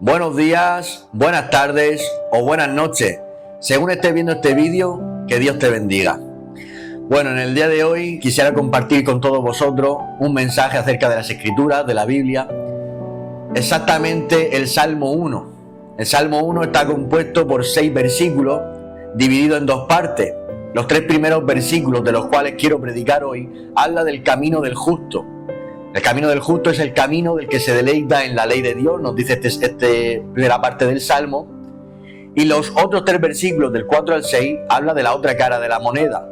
Buenos días, buenas tardes o buenas noches. Según estés viendo este vídeo, que Dios te bendiga. Bueno, en el día de hoy quisiera compartir con todos vosotros un mensaje acerca de las Escrituras, de la Biblia. Exactamente el Salmo 1. El Salmo 1 está compuesto por 6 versículos, dividido en 2 partes. Los 3 primeros versículos de los cuales quiero predicar hoy habla del camino del justo. El camino del justo es el camino del que se deleita en la ley de Dios, nos dice esta primera parte del Salmo. Y los otros 3 versículos, del 4 al 6, habla de la otra cara de la moneda,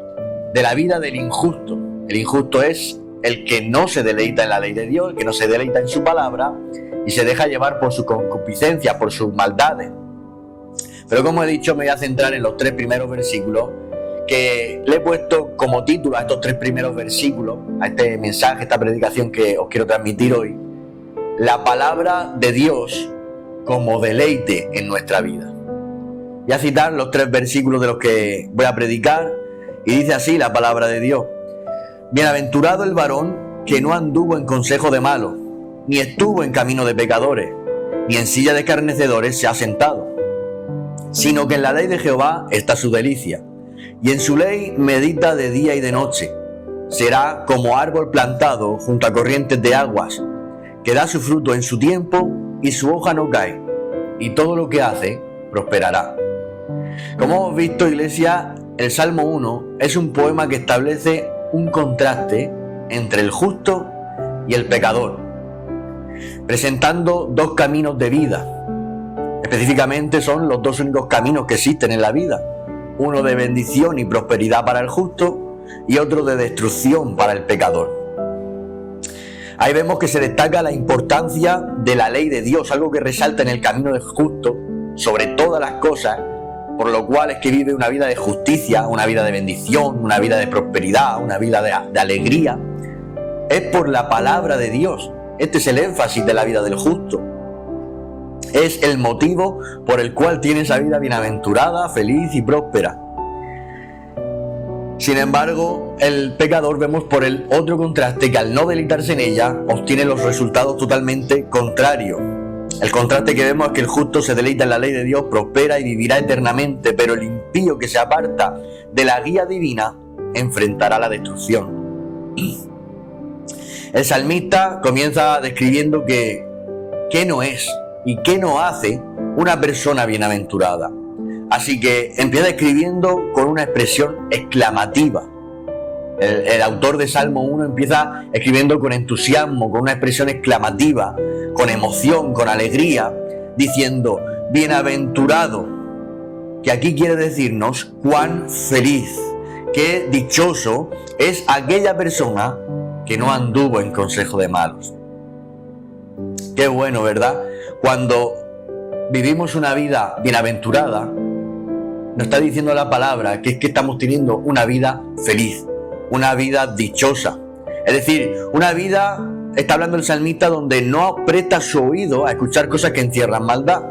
de la vida del injusto. El injusto es el que no se deleita en la ley de Dios, el que no se deleita en su palabra y se deja llevar por su concupiscencia, por sus maldades. Pero como he dicho, me voy a centrar en los 3 primeros versículos, que le he puesto como título a estos 3 primeros versículos, a este mensaje, esta predicación que os quiero transmitir hoy: la palabra de Dios como deleite en nuestra vida. Voy a citar los 3 versículos de los que voy a predicar, y dice así la palabra de Dios: Bienaventurado el varón que no anduvo en consejo de malos, ni estuvo en camino de pecadores, ni en silla de escarnecedores se ha sentado, sino que en la ley de Jehová está su delicia, y en su ley medita de día y de noche. Será como árbol plantado junto a corrientes de aguas, que da su fruto en su tiempo y su hoja no cae, y todo lo que hace prosperará. Como hemos visto, iglesia, el Salmo 1 es un poema que establece un contraste entre el justo y el pecador, presentando 2 caminos de vida. Específicamente son los 2 únicos caminos que existen en la vida: uno de bendición y prosperidad para el justo y otro de destrucción para el pecador. Ahí vemos que se destaca la importancia de la ley de Dios, algo que resalta en el camino del justo sobre todas las cosas, por lo cual es que vive una vida de justicia, una vida de bendición, una vida de prosperidad, una vida de alegría. Es por la palabra de Dios. Este es el énfasis de la vida del justo. Es el motivo por el cual tiene esa vida bienaventurada, feliz y próspera. Sin embargo, el pecador, vemos por el otro contraste, que al no deleitarse en ella, obtiene los resultados totalmente contrarios. El contraste que vemos es que el justo se deleita en la ley de Dios, prospera y vivirá eternamente, pero el impío que se aparta de la guía divina enfrentará la destrucción. El salmista comienza describiendo qué no es y qué no hace una persona bienaventurada. Así que empieza escribiendo con una expresión exclamativa. El autor de Salmo 1 empieza escribiendo con entusiasmo, con una expresión exclamativa, con emoción, con alegría, diciendo bienaventurado, que aquí quiere decirnos cuán feliz, qué dichoso es aquella persona que no anduvo en consejo de malos. Qué bueno, ¿verdad? Cuando vivimos una vida bienaventurada, nos está diciendo la palabra que es que estamos teniendo una vida feliz, una vida dichosa. Es decir, una vida, está hablando el salmista, donde no presta su oído a escuchar cosas que encierran maldad,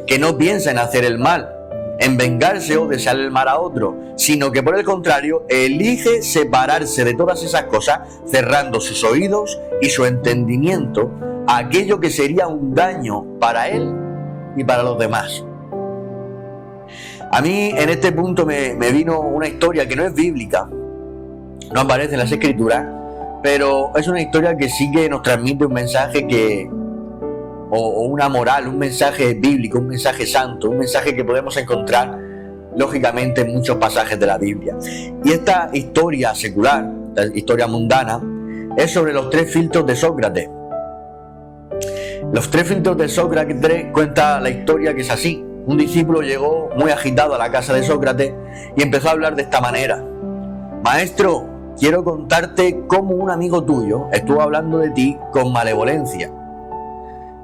que no piensa en hacer el mal, en vengarse o desear el mal a otro, sino que por el contrario elige separarse de todas esas cosas, cerrando sus oídos y su entendimiento a aquello que sería un daño para él y para los demás. A mí en este punto me vino una historia que no es bíblica, no aparece en las Escrituras, pero es una historia que sí que nos transmite un mensaje o una moral, un mensaje bíblico, un mensaje santo, un mensaje que podemos encontrar lógicamente en muchos pasajes de la Biblia. Y esta historia secular, la historia mundana, es sobre los 3 filtros de Sócrates. Los 3 filtros de Sócrates cuenta la historia que es así. Un discípulo llegó muy agitado a la casa de Sócrates y empezó a hablar de esta manera: Maestro, quiero contarte cómo un amigo tuyo estuvo hablando de ti con malevolencia.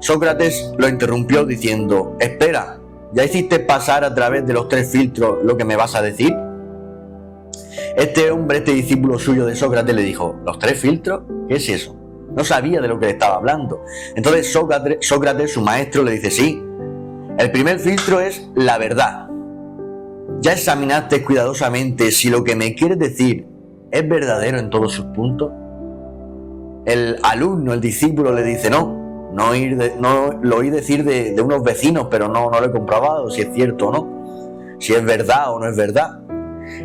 Sócrates lo interrumpió diciendo: Espera, ¿ya hiciste pasar a través de los 3 filtros lo que me vas a decir? Este hombre, este discípulo suyo de Sócrates, le dijo: ¿Los 3 filtros? ¿Qué es eso? No sabía de lo que le estaba hablando. Entonces Sócrates, su maestro, le dice: sí, el primer filtro es la verdad. ¿Ya examinaste cuidadosamente si lo que me quieres decir es verdadero en todos sus puntos? El alumno, el discípulo, le dice: no, No lo oí decir de unos vecinos, pero no lo he comprobado si es cierto o no, si es verdad o no es verdad.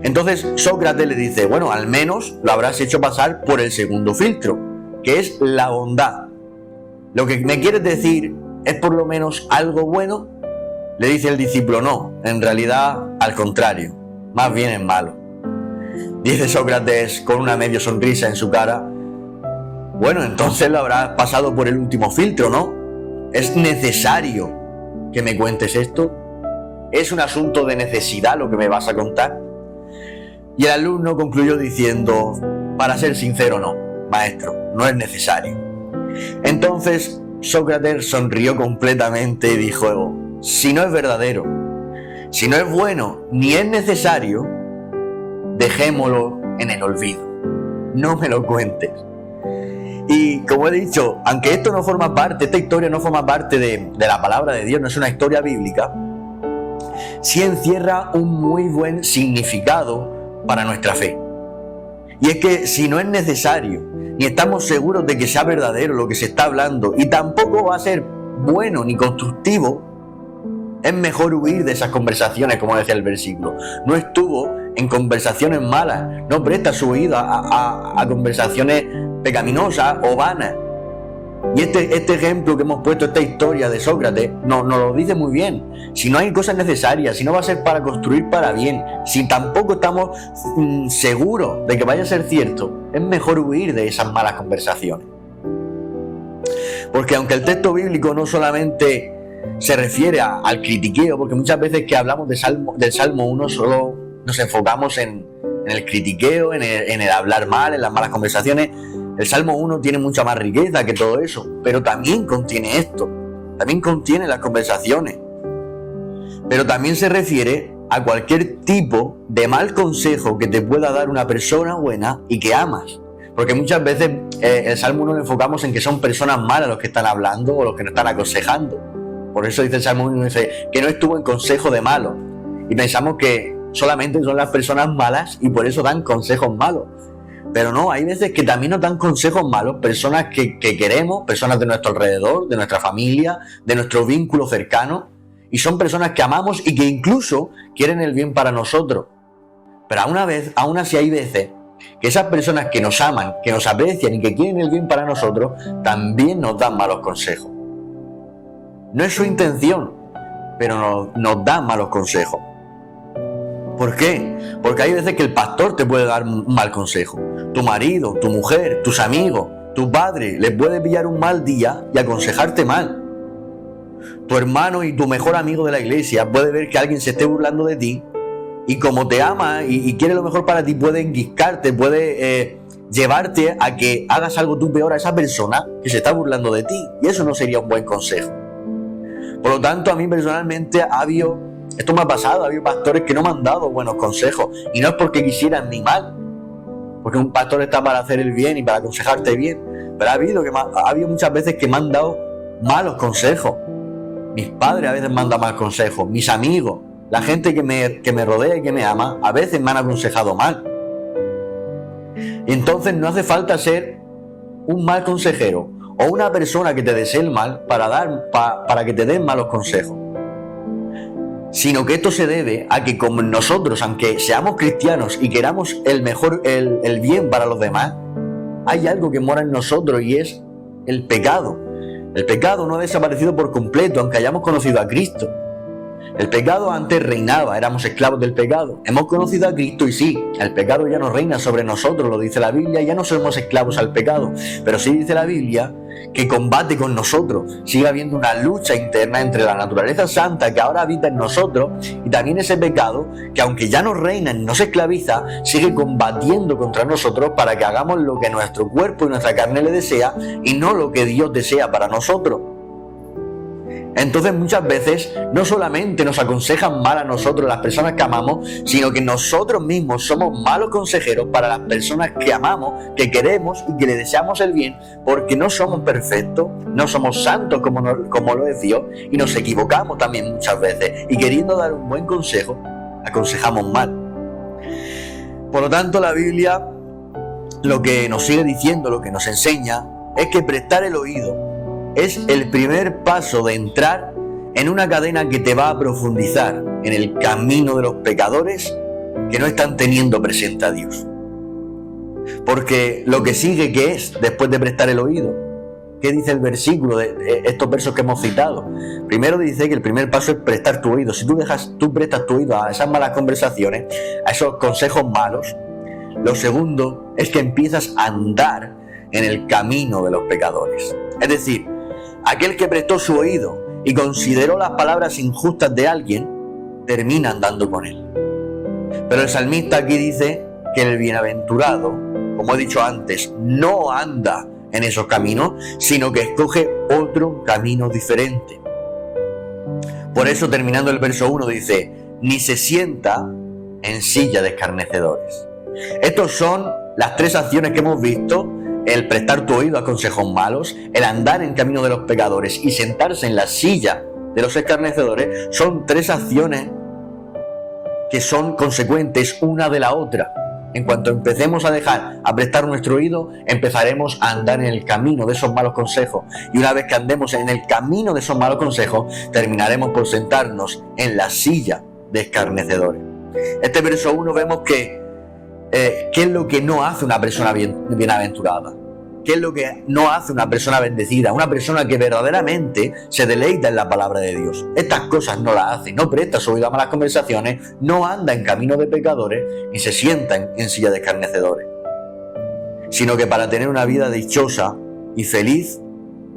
Entonces Sócrates le dice, bueno, al menos lo habrás hecho pasar por el segundo filtro, que es la bondad. ¿Lo que me quieres decir es por lo menos algo bueno? Le dice el discípulo, no, en realidad al contrario, más bien es malo. Dice Sócrates con una medio sonrisa en su cara, bueno, entonces lo habrás pasado por el último filtro, ¿no? ¿Es necesario que me cuentes esto? ¿Es un asunto de necesidad lo que me vas a contar? Y el alumno concluyó diciendo, para ser sincero, no, maestro, no es necesario. Entonces Sócrates sonrió completamente y dijo, si no es verdadero, si no es bueno ni es necesario, dejémoslo en el olvido, no me lo cuentes. Y como he dicho, aunque esta historia no forma parte de la palabra de Dios, no es una historia bíblica, sí encierra un muy buen significado para nuestra fe. Y es que si no es necesario, ni estamos seguros de que sea verdadero lo que se está hablando, y tampoco va a ser bueno ni constructivo, es mejor huir de esas conversaciones, como decía el versículo. No estuvo en conversaciones malas, no presta su oído a conversaciones pecaminosas o vanas. Y este ejemplo que hemos puesto, esta historia de Sócrates, nos lo dice muy bien. Si no hay cosas necesarias, si no va a ser para construir para bien, si tampoco estamos seguros de que vaya a ser cierto, es mejor huir de esas malas conversaciones. Porque aunque el texto bíblico no solamente se refiere al critiqueo, porque muchas veces que hablamos del Salmo 1 solo nos enfocamos en el critiqueo, en el hablar mal, en las malas conversaciones. El Salmo 1 tiene mucha más riqueza que todo eso, pero también contiene esto, también contiene las conversaciones. Pero también se refiere a cualquier tipo de mal consejo que te pueda dar una persona buena y que amas. Porque muchas veces el Salmo 1 lo enfocamos en que son personas malas los que están hablando o los que nos están aconsejando. Por eso dice el Salmo 1, dice que no estuvo en consejo de malos. Y pensamos que solamente son las personas malas y por eso dan consejos malos. Pero no, hay veces que también nos dan consejos malos personas que queremos, personas de nuestro alrededor, de nuestra familia, de nuestro vínculo cercano, y son personas que amamos y que incluso quieren el bien para nosotros. Pero aún así hay veces que esas personas que nos aman, que nos aprecian y que quieren el bien para nosotros, también nos dan malos consejos. No es su intención, pero nos dan malos consejos. ¿Por qué? Porque hay veces que el pastor te puede dar un mal consejo. Tu marido, tu mujer, tus amigos, tu padre, les puede pillar un mal día y aconsejarte mal. Tu hermano y tu mejor amigo de la iglesia puede ver que alguien se esté burlando de ti y como te ama y quiere lo mejor para ti, puede enguiscarte, puede llevarte a que hagas algo tú peor a esa persona que se está burlando de ti. Y eso no sería un buen consejo. Por lo tanto, a mí personalmente esto me ha pasado, ha habido pastores que no me han dado buenos consejos, y no es porque quisieran ni mal, porque un pastor está para hacer el bien y para aconsejarte bien, pero ha habido muchas veces que me han dado malos consejos. Mis padres a veces me han dado malos consejos, mis amigos, la gente que me rodea y que me ama, a veces me han aconsejado mal. Y entonces no hace falta ser un mal consejero o una persona que te desee el mal para que te den malos consejos, sino que esto se debe a que como nosotros, aunque seamos cristianos y queramos el bien para los demás, hay algo que mora en nosotros y es el pecado. El pecado no ha desaparecido por completo, aunque hayamos conocido a Cristo. El pecado antes reinaba, éramos esclavos del pecado. Hemos conocido a Cristo y sí, el pecado ya no reina sobre nosotros, lo dice la Biblia, ya no somos esclavos al pecado. Pero sí dice la Biblia que combate con nosotros. Sigue habiendo una lucha interna entre la naturaleza santa que ahora habita en nosotros y también ese pecado que aunque ya nos reina y nos esclaviza, sigue combatiendo contra nosotros para que hagamos lo que nuestro cuerpo y nuestra carne le desea y no lo que Dios desea para nosotros. Entonces muchas veces no solamente nos aconsejan mal a nosotros las personas que amamos, sino que nosotros mismos somos malos consejeros para las personas que amamos, que queremos y que le deseamos el bien, porque no somos perfectos, no somos santos como lo es Dios, y nos equivocamos también muchas veces, y queriendo dar un buen consejo, aconsejamos mal. Por lo tanto, la Biblia lo que nos sigue diciendo, lo que nos enseña, es que prestar el oído es el primer paso de entrar en una cadena que te va a profundizar en el camino de los pecadores que no están teniendo presente a Dios. Porque lo que sigue, ¿qué es después de prestar el oído? ¿Qué dice el versículo de estos versos que hemos citado? Primero dice que el primer paso es prestar tu oído. Si tú prestas tu oído a esas malas conversaciones, a esos consejos malos, lo segundo es que empiezas a andar en el camino de los pecadores. Es decir, aquel que prestó su oído y consideró las palabras injustas de alguien, termina andando con él. Pero el salmista aquí dice que el bienaventurado, como he dicho antes, no anda en esos caminos, sino que escoge otro camino diferente. Por eso, terminando el verso 1, dice: ni se sienta en silla de escarnecedores. Estos son las tres acciones que hemos visto: el prestar tu oído a consejos malos, el andar en camino de los pecadores y sentarse en la silla de los escarnecedores. Son tres acciones que son consecuentes una de la otra. En cuanto empecemos a prestar nuestro oído, empezaremos a andar en el camino de esos malos consejos. Y una vez que andemos en el camino de esos malos consejos, terminaremos por sentarnos en la silla de escarnecedores. Este verso 1 vemos que ¿qué es lo que no hace una persona bienaventurada? ¿Qué es lo que no hace una persona bendecida? Una persona que verdaderamente se deleita en la palabra de Dios. Estas cosas no las hace, no presta su oído a malas conversaciones, no anda en camino de pecadores ni se sienta en silla de escarnecedores. Sino que para tener una vida dichosa y feliz,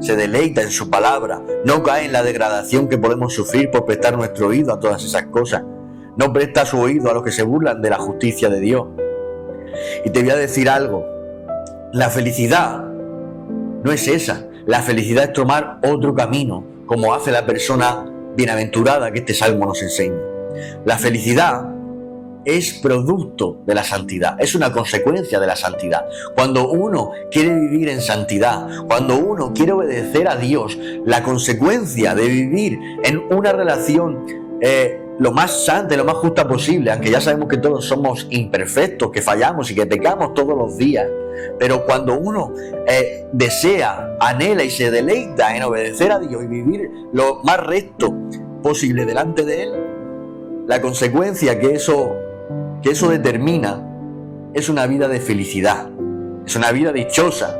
se deleita en su palabra, no cae en la degradación que podemos sufrir por prestar nuestro oído a todas esas cosas. No presta su oído a los que se burlan de la justicia de Dios. Y te voy a decir algo: la felicidad no es esa. La felicidad es tomar otro camino, como hace la persona bienaventurada que este salmo nos enseña. La felicidad es producto de la santidad, es una consecuencia de la santidad. Cuando uno quiere vivir en santidad, cuando uno quiere obedecer a Dios, la consecuencia de vivir en una relación lo más santa y lo más justa posible, aunque ya sabemos que todos somos imperfectos, que fallamos y que pecamos todos los días, pero cuando uno desea, anhela y se deleita en obedecer a Dios y vivir lo más recto posible delante de Él, la consecuencia que eso determina es una vida de felicidad, es una vida dichosa.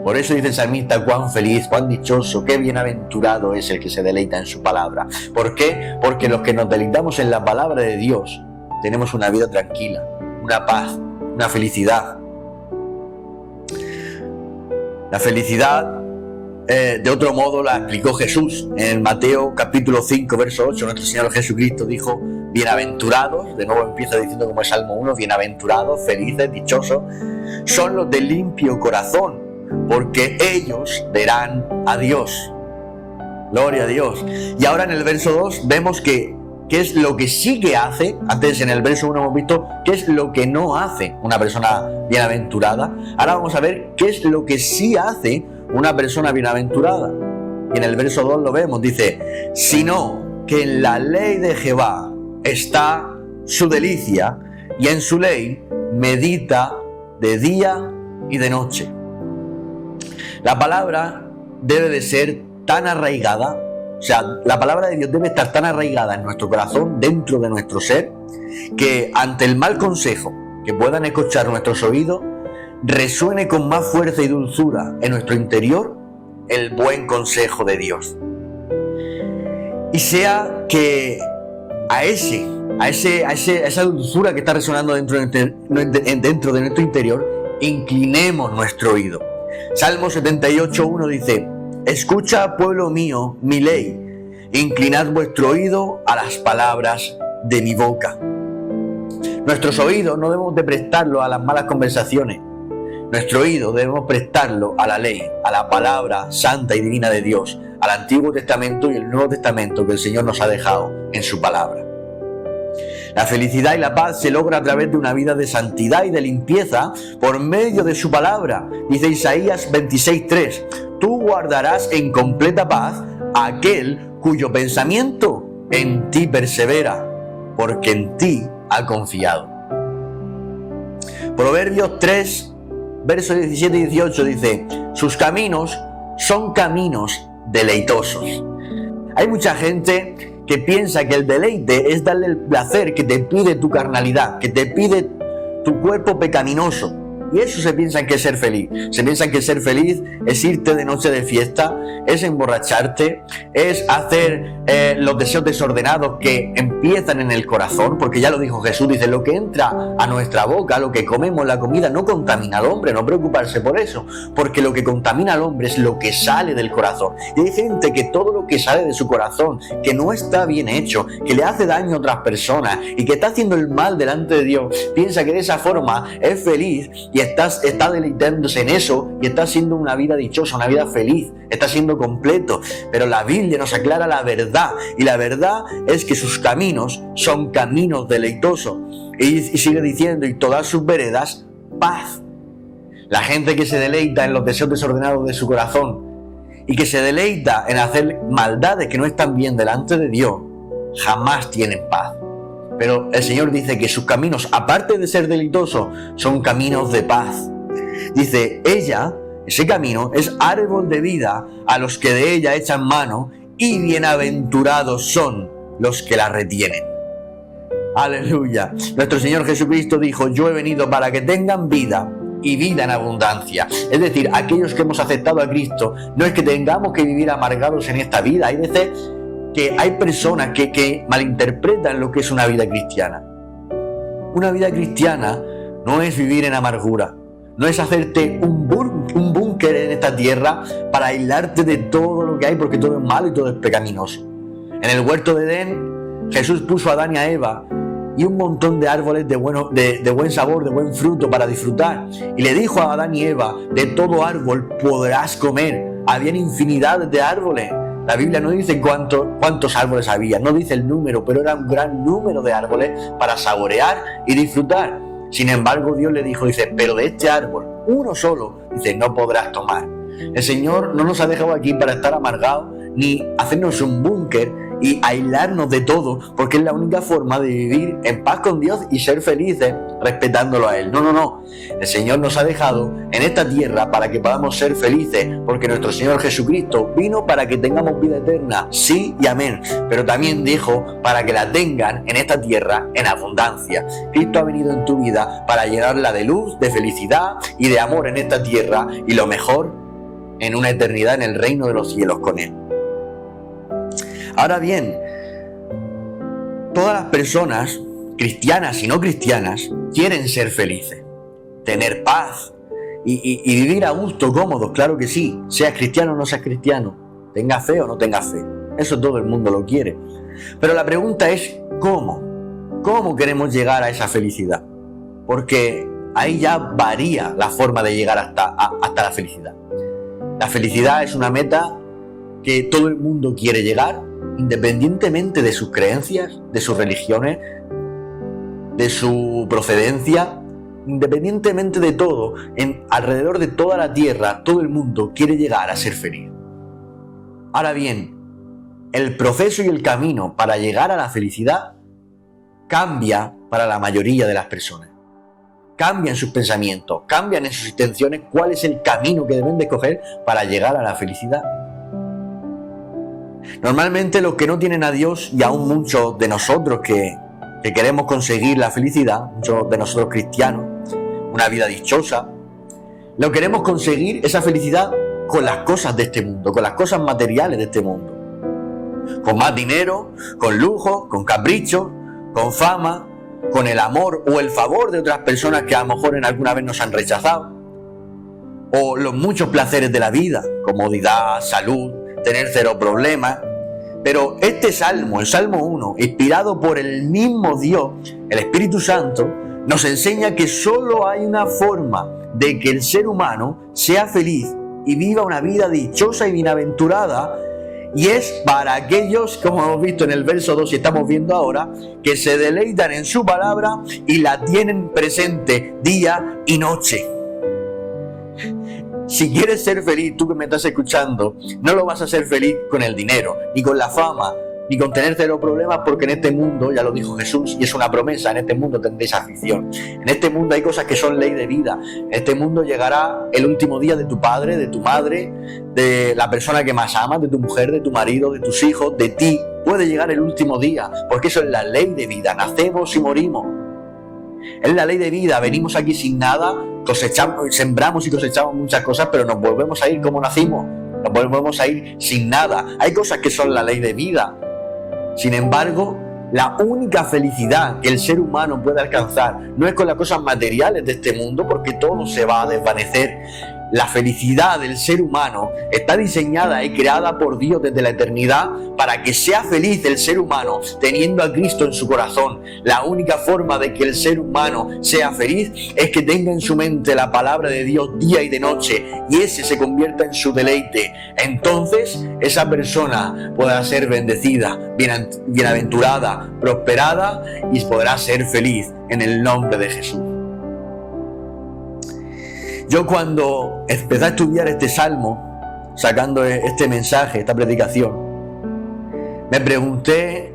Por eso dice el salmista: cuán feliz, cuán dichoso, qué bienaventurado es el que se deleita en su palabra. ¿Por qué? Porque los que nos deleitamos en la palabra de Dios tenemos una vida tranquila, una paz, una felicidad. La felicidad, de otro modo, la explicó Jesús. En Mateo capítulo 5, verso 8, nuestro Señor Jesucristo dijo: bienaventurados, de nuevo empieza diciendo como el Salmo 1, bienaventurados, felices, dichosos, son los de limpio corazón, porque ellos verán a Dios. Gloria a Dios. Y ahora en el verso 2 vemos que qué es lo que sí que hace. Antes en el verso 1 hemos visto qué es lo que no hace una persona bienaventurada. Ahora vamos a ver qué es lo que sí hace una persona bienaventurada. Y en el verso 2 lo vemos, dice: sino que en la ley de Jehová está su delicia, y en su ley medita de día y de noche. La palabra debe de ser tan arraigada, o sea, la palabra de Dios debe estar tan arraigada en nuestro corazón, dentro de nuestro ser, que ante el mal consejo que puedan escuchar nuestros oídos, resuene con más fuerza y dulzura en nuestro interior el buen consejo de Dios. Y sea que a esa dulzura que está resonando dentro de nuestro interior, inclinemos nuestro oído. Salmo 78:1 dice: escucha, pueblo mío, mi ley, inclinad vuestro oído a las palabras de mi boca. Nuestros oídos no debemos de prestarlo a las malas conversaciones. Nuestro oído debemos prestarlo a la ley, a la palabra santa y divina de Dios, al Antiguo Testamento y el Nuevo Testamento que el Señor nos ha dejado en su palabra. La felicidad y la paz se logra a través de una vida de santidad y de limpieza por medio de su palabra. Dice Isaías 26:3: tú guardarás en completa paz a aquel cuyo pensamiento en ti persevera, porque en ti ha confiado. Proverbios 3, versos 17 y 18 dice: sus caminos son caminos deleitosos. Hay mucha gente que piensa que el deleite es darle el placer que te pide tu carnalidad, que te pide tu cuerpo pecaminoso. Y eso se piensan que es ser feliz. Se piensan que ser feliz es irte de noche de fiesta, es emborracharte, es hacer los deseos desordenados que empiezan en el corazón, porque ya lo dijo Jesús, dice, lo que entra a nuestra boca, lo que comemos, la comida, no contamina al hombre, no preocuparse por eso, porque lo que contamina al hombre es lo que sale del corazón. Y hay gente que todo lo que sale de su corazón, que no está bien hecho, que le hace daño a otras personas y que está haciendo el mal delante de Dios, piensa que de esa forma es feliz y está deleitándose en eso y está haciendo una vida dichosa, una vida feliz, está siendo completo. Pero la Biblia nos aclara la verdad, y la verdad es que sus caminos son caminos deleitosos. Y sigue diciendo, y todas sus veredas, paz. La gente que se deleita en los deseos desordenados de su corazón y que se deleita en hacer maldades que no están bien delante de Dios, jamás tienen paz. Pero el Señor dice que sus caminos, aparte de ser deleitosos, son caminos de paz. Dice, ese camino es árbol de vida a los que de ella echan mano, y bienaventurados son los que la retienen. Aleluya. Nuestro Señor Jesucristo dijo, yo he venido para que tengan vida y vida en abundancia. Es decir, aquellos que hemos aceptado a Cristo, no es que tengamos que vivir amargados en esta vida. Hay veces que hay personas que malinterpretan lo que es una vida cristiana. Una vida cristiana no es vivir en amargura, no es hacerte un búnker en esta tierra para aislarte de todo lo que hay, porque todo es malo y todo es pecaminoso. En el huerto de Edén, Jesús puso a Adán y a Eva y un montón de árboles de buen sabor, de buen fruto para disfrutar. Y le dijo a Adán y Eva, de todo árbol podrás comer. Habían infinidades de árboles. La Biblia no dice cuántos árboles había, no dice el número, pero era un gran número de árboles para saborear y disfrutar. Sin embargo, Dios le dijo, pero de este árbol, uno solo, no podrás tomar. El Señor no nos ha dejado aquí para estar amargados, ni hacernos un búnker y aislarnos de todo, porque es la única forma de vivir en paz con Dios y ser felices respetándolo a Él. No. El Señor nos ha dejado en esta tierra para que podamos ser felices, porque nuestro Señor Jesucristo vino para que tengamos vida eterna, sí y amén, pero también dijo para que la tengan en esta tierra en abundancia. Cristo ha venido en tu vida para llenarla de luz, de felicidad y de amor en esta tierra, y lo mejor, en una eternidad en el reino de los cielos con Él. Ahora bien, todas las personas, cristianas y no cristianas, quieren ser felices, tener paz y vivir a gusto, cómodos, claro que sí, seas cristiano o no seas cristiano, tengas fe o no tengas fe, eso todo el mundo lo quiere. Pero la pregunta es, ¿cómo queremos llegar a esa felicidad? Porque ahí ya varía la forma de llegar hasta la felicidad. La felicidad es una meta que todo el mundo quiere llegar, independientemente de sus creencias, de sus religiones, de su procedencia, independientemente de todo, alrededor de toda la tierra, todo el mundo quiere llegar a ser feliz. Ahora bien, el proceso y el camino para llegar a la felicidad cambia para la mayoría de las personas. Cambian sus pensamientos, cambian en sus intenciones cuál es el camino que deben de escoger para llegar a la felicidad. Normalmente los que no tienen a Dios, y aún muchos de nosotros que queremos conseguir la felicidad, muchos de nosotros cristianos, una vida dichosa, lo queremos conseguir esa felicidad con las cosas de este mundo, con las cosas materiales de este mundo. Con más dinero, con lujo, con caprichos, con fama, con el amor o el favor de otras personas que a lo mejor en alguna vez nos han rechazado, o los muchos placeres de la vida, comodidad, salud, tener cero problemas. Pero este salmo, el Salmo 1, inspirado por el mismo Dios, el Espíritu Santo, nos enseña que solo hay una forma de que el ser humano sea feliz y viva una vida dichosa y bienaventurada, y es para aquellos, como hemos visto en el verso 2 y estamos viendo ahora, que se deleitan en su palabra y la tienen presente día y noche. Si quieres ser feliz, tú que me estás escuchando, no lo vas a hacer feliz con el dinero, ni con la fama, ni con tener cero problemas, porque en este mundo, ya lo dijo Jesús, y es una promesa, en este mundo tendréis aflicción. En este mundo hay cosas que son ley de vida. En este mundo llegará el último día de tu padre, de tu madre, de la persona que más amas, de tu mujer, de tu marido, de tus hijos, de ti. Puede llegar el último día, porque eso es la ley de vida. Nacemos y morimos. Es la ley de vida. Venimos aquí sin nada, cosechamos, sembramos y cosechamos muchas cosas, pero nos volvemos a ir como nacimos. Nos volvemos a ir sin nada. Hay cosas que son la ley de vida. Sin embargo, la única felicidad que el ser humano puede alcanzar no es con las cosas materiales de este mundo, porque todo se va a desvanecer. La felicidad del ser humano está diseñada y creada por Dios desde la eternidad para que sea feliz el ser humano teniendo a Cristo en su corazón. La única forma de que el ser humano sea feliz es que tenga en su mente la palabra de Dios día y de noche, y ese se convierta en su deleite. Entonces esa persona podrá ser bendecida, bienaventurada, prosperada, y podrá ser feliz en el nombre de Jesús. Yo cuando empecé a estudiar este salmo, sacando este mensaje, esta predicación, me pregunté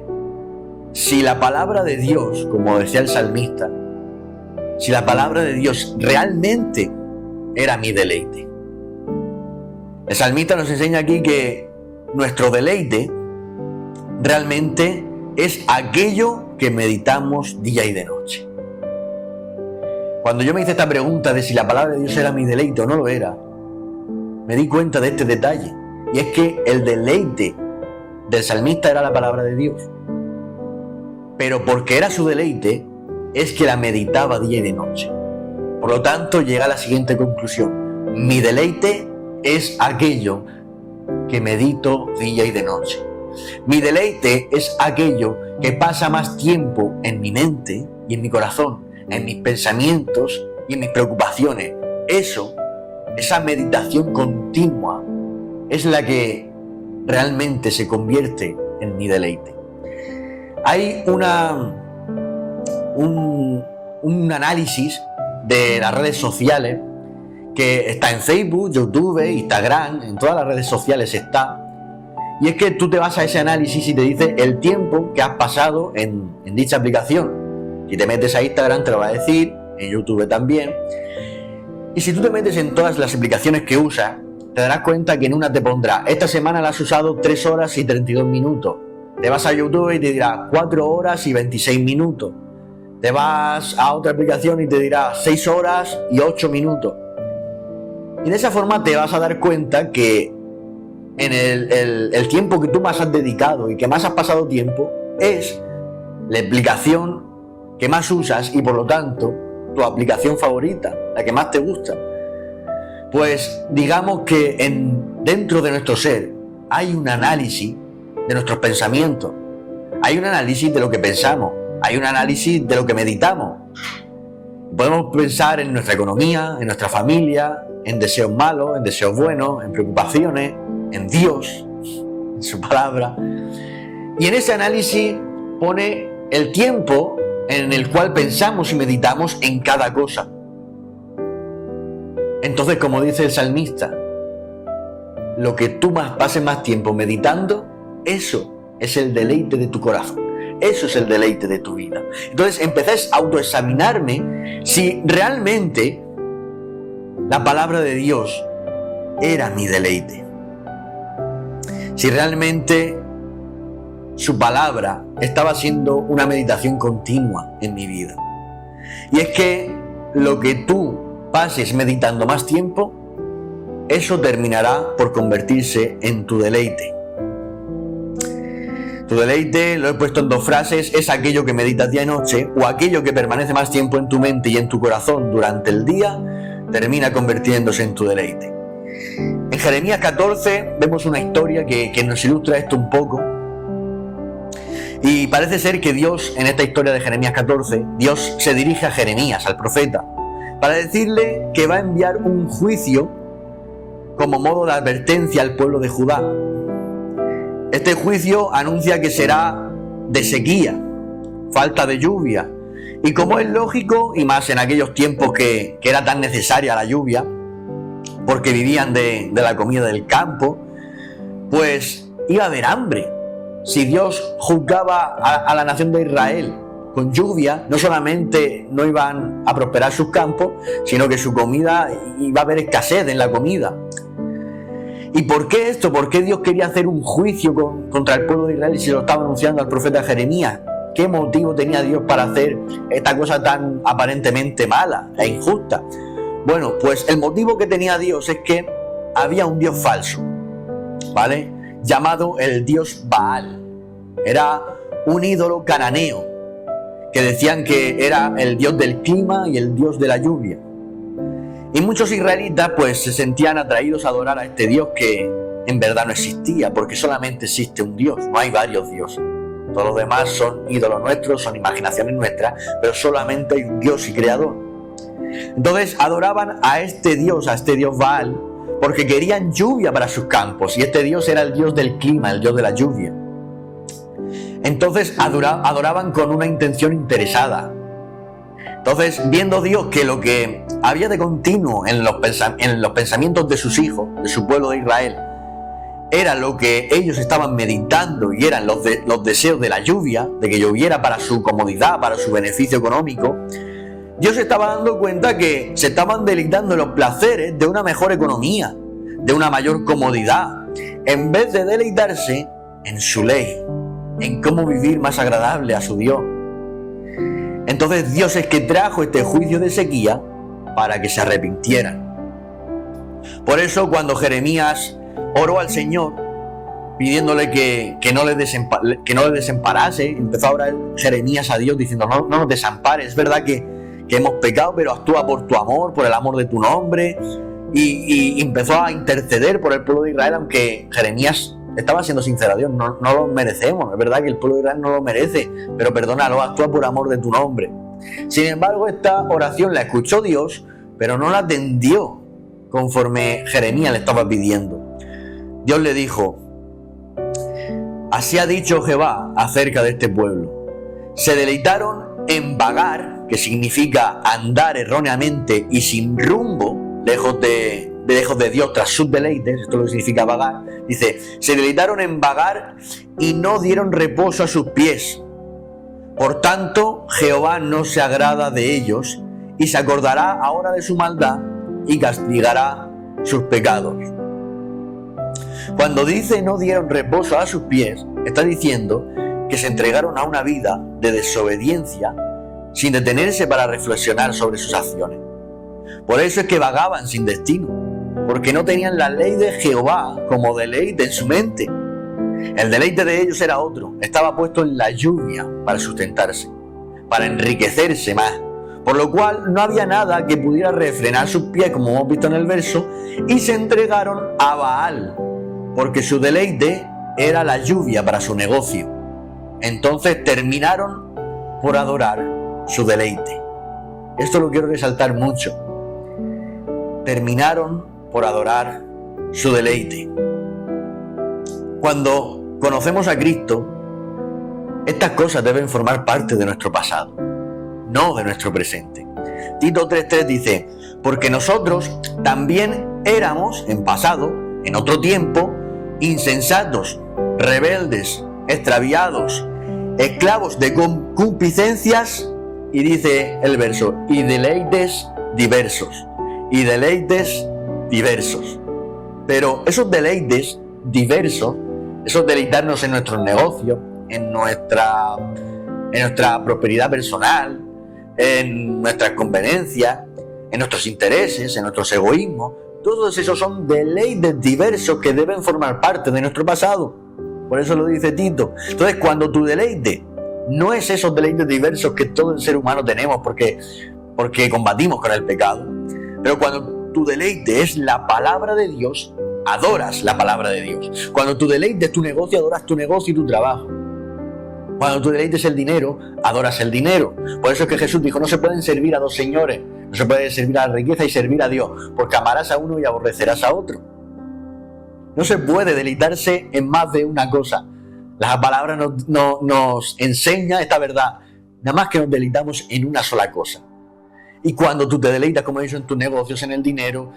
si la palabra de Dios, como decía el salmista, si la palabra de Dios realmente era mi deleite. El salmista nos enseña aquí que nuestro deleite realmente es aquello que meditamos día y de noche. Cuando yo me hice esta pregunta de si la palabra de Dios era mi deleite o no lo era, me di cuenta de este detalle, y es que el deleite del salmista era la palabra de Dios. Pero porque era su deleite, es que la meditaba día y de noche. Por lo tanto, llega a la siguiente conclusión: mi deleite es aquello que medito día y de noche. Mi deleite es aquello que pasa más tiempo en mi mente y en mi corazón, en mis pensamientos y en mis preocupaciones. Esa meditación continua es la que realmente se convierte en mi deleite. Hay un análisis de las redes sociales que está en Facebook, YouTube, Instagram, en todas las redes sociales está. Y es que tú te vas a ese análisis y te dice el tiempo que has pasado en dicha aplicación. Si te metes a Instagram te lo va a decir, en YouTube también. Y si tú te metes en todas las aplicaciones que usas, te darás cuenta que en una te pondrá: esta semana la has usado 3 horas y 32 minutos. Te vas a YouTube y te dirá 4 horas y 26 minutos. Te vas a otra aplicación y te dirá 6 horas y 8 minutos. Y de esa forma te vas a dar cuenta que en el tiempo que tú más has dedicado y que más has pasado tiempo es la aplicación que más usas, y por lo tanto tu aplicación favorita, la que más te gusta. Pues digamos que dentro de nuestro ser hay un análisis de nuestros pensamientos, hay un análisis de lo que pensamos, hay un análisis de lo que meditamos. Podemos pensar en nuestra economía, en nuestra familia, en deseos malos, en deseos buenos, en preocupaciones, en Dios, en su palabra. Y en ese análisis pone el tiempo en el cual pensamos y meditamos en cada cosa. Entonces, como dice el salmista, lo que tú pases más tiempo meditando, eso es el deleite de tu corazón, eso es el deleite de tu vida. Entonces empecé a autoexaminarme si realmente la palabra de Dios era mi deleite, si realmente su palabra estaba siendo una meditación continua en mi vida. Y es que lo que tú pases meditando más tiempo, eso terminará por convertirse en tu deleite. Tu deleite, lo he puesto en 2 frases, es aquello que meditas día y noche, o aquello que permanece más tiempo en tu mente y en tu corazón durante el día, termina convirtiéndose en tu deleite. En Jeremías 14 vemos una historia que nos ilustra esto un poco. Y parece ser que Dios, en esta historia de Jeremías 14, Dios se dirige a Jeremías, al profeta, para decirle que va a enviar un juicio como modo de advertencia al pueblo de Judá. Este juicio anuncia que será de sequía, falta de lluvia, y como es lógico, y más en aquellos tiempos que era tan necesaria la lluvia, porque vivían de la comida del campo, pues iba a haber hambre. si Dios juzgaba a la nación de Israel con lluvia, no solamente no iban a prosperar sus campos, sino que su comida, iba a haber escasez en la comida. ¿Y por qué esto? ¿Por qué Dios quería hacer un juicio contra el pueblo de Israel y se lo estaba anunciando al profeta Jeremías? ¿Qué motivo tenía Dios para hacer esta cosa tan aparentemente mala e injusta? Bueno, pues el motivo que tenía Dios es que había un Dios falso, ¿vale? Llamado el Dios Baal. Era un ídolo cananeo, que decían que era el Dios del clima y el Dios de la lluvia. Y muchos israelitas pues se sentían atraídos a adorar a este Dios que en verdad no existía, porque solamente existe un Dios, no hay varios dioses. Todos los demás son ídolos nuestros, son imaginaciones nuestras, pero solamente hay un Dios y creador. Entonces adoraban a este Dios Baal, porque querían lluvia para sus campos, y este Dios era el Dios del clima, el Dios de la lluvia. Entonces adoraban con una intención interesada. Entonces, viendo Dios que lo que había de continuo en los pensamientos de sus hijos, de su pueblo de Israel, era lo que ellos estaban meditando y eran los deseos de la lluvia, de que lloviera para su comodidad, para su beneficio económico, Dios estaba dando cuenta que se estaban deleitando en los placeres de una mejor economía, de una mayor comodidad, en vez de deleitarse en su ley, en cómo vivir más agradable a su Dios. Entonces Dios es que trajo este juicio de sequía para que se arrepintieran. Por eso cuando Jeremías oró al Señor pidiéndole que no le desamparase, empezó a orar Jeremías a Dios diciendo: no nos desampares, es verdad que hemos pecado, pero actúa por tu amor, por el amor de tu nombre. Y empezó a interceder por el pueblo de Israel, aunque Jeremías estaba siendo sincero a Dios: no lo merecemos, es verdad que el pueblo de Israel no lo merece, pero perdónalo, actúa por amor de tu nombre. Sin embargo, esta oración la escuchó Dios, pero no la atendió conforme Jeremías le estaba pidiendo. Dios le dijo: así ha dicho Jehová acerca de este pueblo, se deleitaron en vagar, que significa andar erróneamente y sin rumbo, lejos de Dios tras sus deleites. Esto es lo que significa vagar. Dice: se deleitaron en vagar y no dieron reposo a sus pies. Por tanto, Jehová no se agrada de ellos y se acordará ahora de su maldad y castigará sus pecados. Cuando dice no dieron reposo a sus pies, está diciendo que se entregaron a una vida de desobediencia sin detenerse para reflexionar sobre sus acciones. Por eso es que vagaban sin destino, porque no tenían la ley de Jehová como deleite en su mente. El deleite de ellos era otro, estaba puesto en la lluvia para sustentarse, para enriquecerse más, por lo cual no había nada que pudiera refrenar sus pies, como hemos visto en el verso, y se entregaron a Baal, porque su deleite era la lluvia para su negocio. Entonces terminaron por adorar su deleite. Esto lo quiero resaltar mucho. Terminaron por adorar su deleite. Cuando conocemos a Cristo, estas cosas deben formar parte de nuestro pasado, no de nuestro presente. Tito 3:3 dice: porque nosotros también éramos en pasado, en otro tiempo, insensatos, rebeldes, extraviados, esclavos de concupiscencias, y dice el verso, y deleites diversos. Pero esos deleites diversos, esos deleitarnos en nuestros negocios, en nuestra prosperidad personal, en nuestras conveniencias, en nuestros intereses, en nuestros egoísmos, todos esos son deleites diversos que deben formar parte de nuestro pasado. Por eso lo dice Tito. Entonces, cuando tu deleite no es esos deleites diversos que todo el ser humano tenemos porque combatimos con el pecado, pero cuando tu deleite es la palabra de Dios, adoras la palabra de Dios. Cuando tu deleite es tu negocio, adoras tu negocio y tu trabajo. Cuando tu deleite es el dinero, adoras el dinero. Por eso es que Jesús dijo: no se pueden servir a dos señores, no se puede servir a la riqueza y servir a Dios, porque amarás a uno y aborrecerás a otro. No se puede deleitarse en más de una cosa. La palabra nos enseña esta verdad, nada más que nos deleitamos en una sola cosa. Y cuando tú te deleitas, como he dicho, en tus negocios, en el dinero,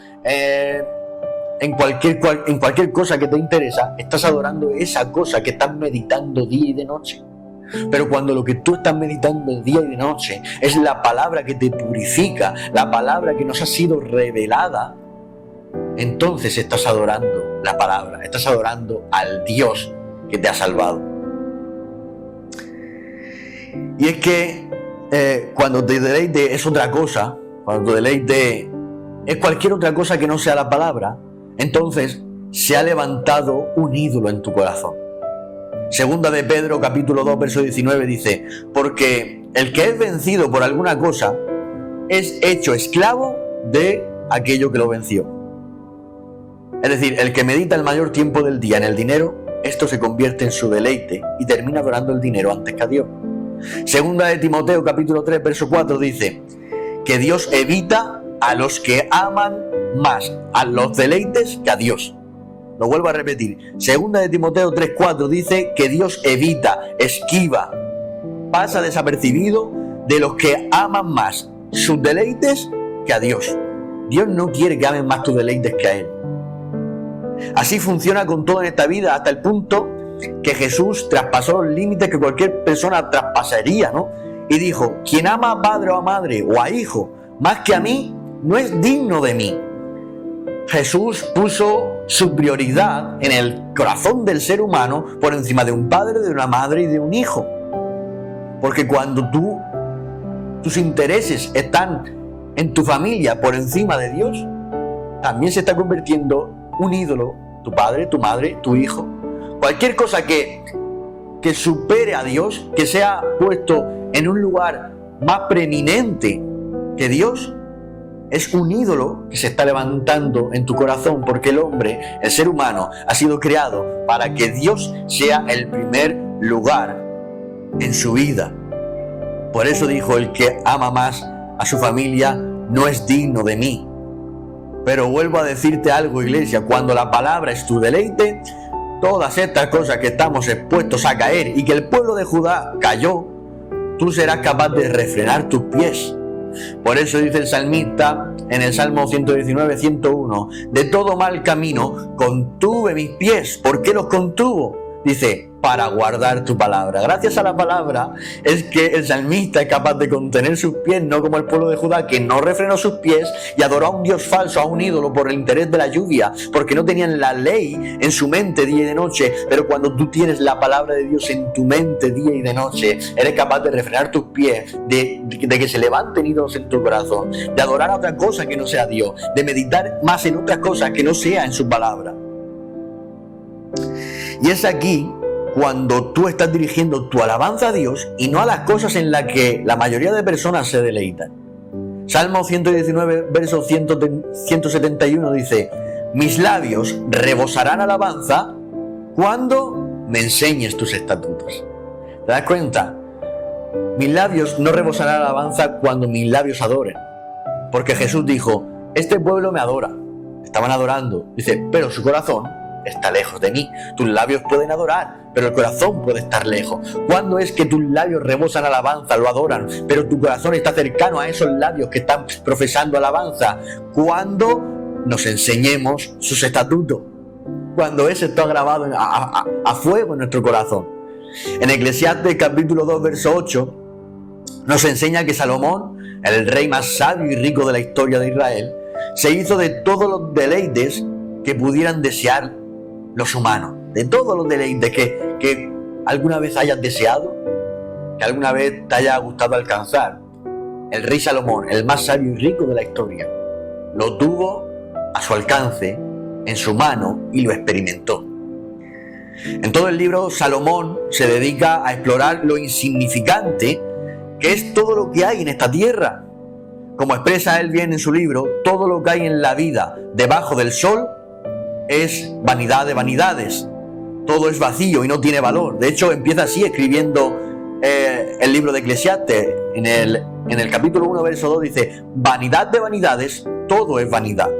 en cualquier cosa que te interesa, estás adorando esa cosa que estás meditando día y de noche. Pero cuando lo que tú estás meditando día y de noche es la palabra que te purifica, la palabra que nos ha sido revelada, entonces estás adorando la palabra, estás adorando al Dios que te ha salvado. Y es que cuando te deleite es otra cosa, cuando te deleite es cualquier otra cosa que no sea la palabra, entonces se ha levantado un ídolo en tu corazón. Segunda de Pedro, capítulo 2, verso 19 dice: porque el que es vencido por alguna cosa es hecho esclavo de aquello que lo venció. Es decir, el que medita el mayor tiempo del día en el dinero, esto se convierte en su deleite y termina adorando el dinero antes que a Dios. Segunda de Timoteo, capítulo 3, verso 4 dice que Dios evita a los que aman más a los deleites que a Dios. Lo vuelvo a repetir. Segunda de Timoteo 3:4 dice que Dios evita, esquiva, pasa desapercibido de los que aman más sus deleites que a Dios. Dios no quiere que amen más tus deleites que a Él. Así funciona con todo en esta vida, hasta el punto que Jesús traspasó los límites que cualquier persona traspasaría, ¿no? Y dijo: quien ama a padre o a madre o a hijo más que a mí, no es digno de mí. Jesús puso su prioridad en el corazón del ser humano por encima de un padre, de una madre y de un hijo. Porque cuando tus intereses están en tu familia por encima de Dios, también se está convirtiendo un ídolo, tu padre, tu madre, tu hijo. Cualquier cosa que supere a Dios, que sea puesto en un lugar más preeminente que Dios, es un ídolo que se está levantando en tu corazón, porque el hombre, el ser humano, ha sido creado para que Dios sea el primer lugar en su vida. Por eso dijo: el que ama más a su familia no es digno de mí. Pero vuelvo a decirte algo, iglesia: cuando la palabra es tu deleite, todas estas cosas que estamos expuestos a caer y que el pueblo de Judá cayó, tú serás capaz de refrenar tus pies. Por eso dice el salmista en el Salmo 119, 101: de todo mal camino contuve mis pies. ¿Por qué los contuvo? Dice: para guardar tu palabra. Gracias a la palabra es que el salmista es capaz de contener sus pies, no como el pueblo de Judá, que no refrenó sus pies y adoró a un Dios falso, a un ídolo, por el interés de la lluvia, porque no tenían la ley en su mente día y de noche. Pero cuando tú tienes la palabra de Dios en tu mente día y de noche, eres capaz de refrenar tus pies, de que se levanten ídolos en tu corazón, de adorar a otra cosa que no sea Dios, de meditar más en otras cosas que no sea en su palabra. Y es aquí cuando tú estás dirigiendo tu alabanza a Dios y no a las cosas en las que la mayoría de personas se deleitan. Salmo 119, verso 171 dice: mis labios rebosarán alabanza cuando me enseñes tus estatutos. ¿Te das cuenta? Mis labios no rebosarán alabanza cuando mis labios adoren. Porque Jesús dijo: este pueblo me adora. Estaban adorando. Dice: pero su corazón está lejos de mí. Tus labios pueden adorar, pero el corazón puede estar lejos. ¿Cuándo es que tus labios rebosan alabanza, lo adoran, pero tu corazón está cercano a esos labios que están profesando alabanza? Cuando nos enseñemos sus estatutos, cuando eso está grabado a fuego en nuestro corazón. En Eclesiastés capítulo 2, verso 8, nos enseña que Salomón, el rey más sabio y rico de la historia de Israel, se hizo de todos los deleites que pudieran desear los humanos, de todos los deleites que alguna vez hayas deseado, que alguna vez te haya gustado alcanzar. El rey Salomón, el más sabio y rico de la historia, lo tuvo a su alcance, en su mano, y lo experimentó. En todo el libro, Salomón se dedica a explorar lo insignificante que es todo lo que hay en esta tierra. Como expresa él bien en su libro, todo lo que hay en la vida debajo del sol es vanidad de vanidades. Todo es vacío y no tiene valor. De hecho, empieza así escribiendo el libro de Eclesiastés. En el capítulo 1, verso 2 dice: vanidad de vanidades, todo es vanidad.